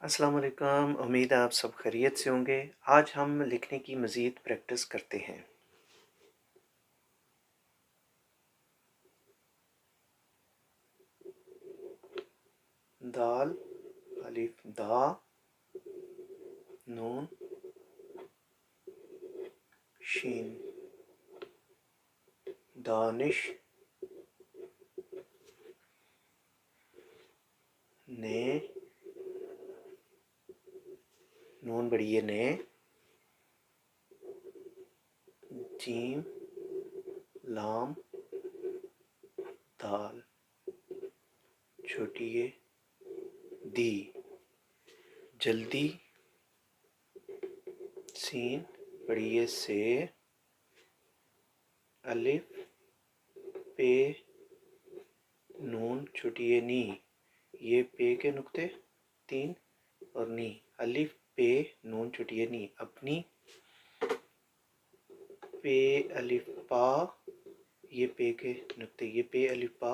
अस्सलाम वालेकुम। उम्मीद है आप सब खैरियत से होंगे। आज हम लिखने की मज़ीद प्रैक्टिस करते हैं। दाल, अलिफ दा, नून, शीन, दानिश, ने, नून बड़ी है ने, जीम, लाम, दाल, छोटी है दी, जल्दी, सीन बड़ी है से, अलिफ पे, नून छोटी है नी, ये पे के नुक्ते 3 और नी, अलिफ पे नून छोटी है नी, अपनी, पे अलिफ पा, ये पे के नुक्ते, ये पे अलिफ पा,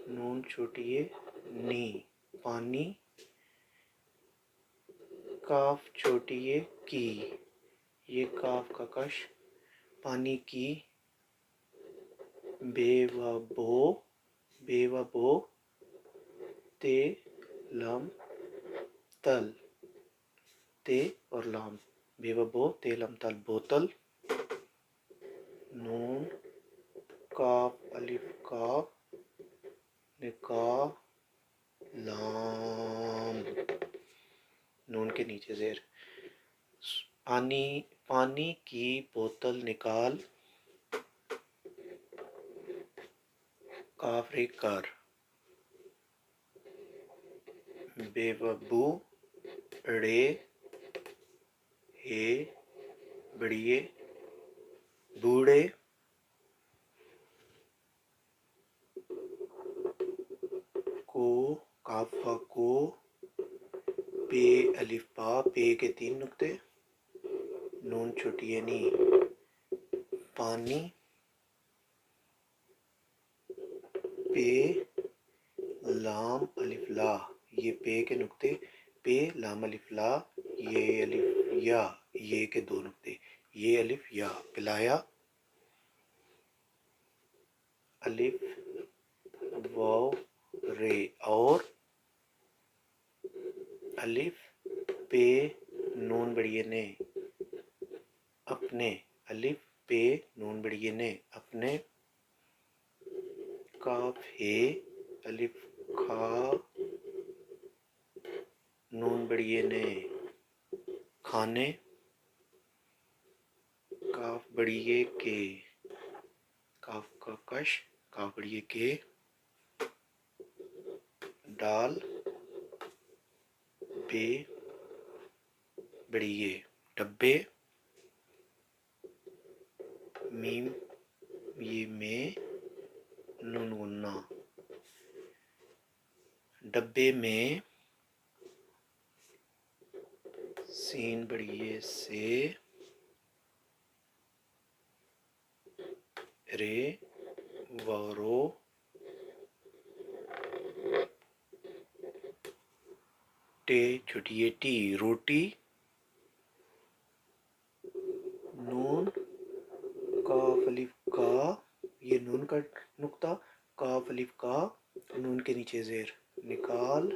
नून छोटी है नी, पानी, काफ छोटी है की, ये काफ का कश, पानी की, बे व बो, ते लम तल, ते और लाम, बे व बो ते लम तल बोतल, नून काफ अलिफ काफ, निकाह लाम, नून के नीचे जेर, पानी की बोतल निकाल, काफ रे कर, बेवबू रे हे बड़िए, बूढ़े, को काफा को, पे अलिफ पा, पे के 3 नुक्ते, नून छोटी है नी, पानी, पे लाम अलिफ ला, ये पे के नुक्ते, पे लाम अलिफ ला, ये अलिफ या, ये के 2 नुक्ते, ये अलिफ या, पिलाया, अलिफ वाव रे, और अलिफ पे नून बड़िए ने, अपने, अलिफ पे नून बड़िए ने, अपने, काफ हे अलिफ खा, नून बड़िए ने, खाने, काफ बड़िए के, काफ का कश, काफ बड़िए के, डाल, बे बड़िए, डब्बे, मीम ये में, नून गुन्ना, डब्बे में, सीन बड़िए से, रे वरो, टे छोटी टी, रोटी, नून काफ अलिफ का, ये नून का नुक्ता, काफ अलिफ का, नून के नीचे जेर, निकाल,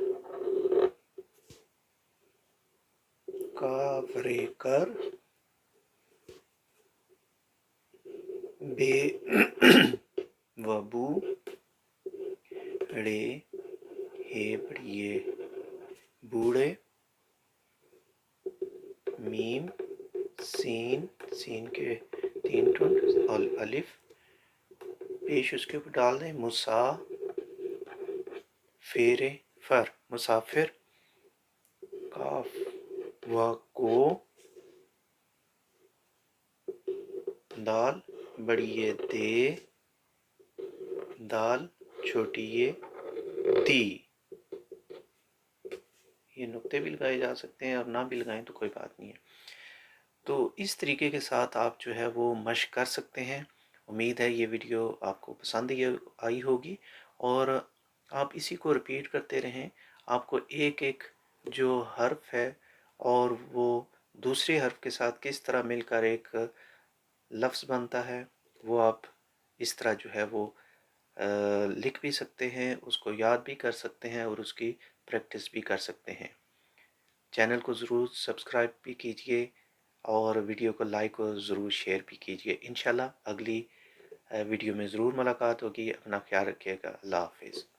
काफ रे कर, बे वबू रे हे बड़िए, बूढ़े, मीम सीन के 3 टुंड और अलिफ पेश उसके ऊपर डाल दें, मुसा फेरे फर, मुसाफिर, काफ व को, दाल बड़िए दे, दाल छोटी ये दी, ये नुक्ते भी लगाए जा सकते हैं और ना भी लगाएं तो कोई बात नहीं है। तो इस तरीके के साथ आप जो है वो मशक कर सकते हैं। उम्मीद है ये वीडियो आपको पसंद आई होगी और आप इसी को रिपीट करते रहें। आपको एक एक جو حرف ہے اور وہ دوسرے حرف کے ساتھ کس طرح مل کر ایک لفظ بنتا ہے، وہ آپ اس طرح جو ہے وہ لکھ بھی سکتے ہیں، اس کو یاد بھی کر سکتے ہیں اور اس کی پریکٹس بھی کر سکتے ہیں۔ چینل کو ضرور سبسکرائب بھی کیجئے اور ویڈیو کو لائک اور ضرور شیئر بھی کیجئے۔ انشاءاللہ اگلی ویڈیو میں ضرور ملاقات ہوگی۔ اپنا خیال رکھیے گا۔ اللہ حافظ۔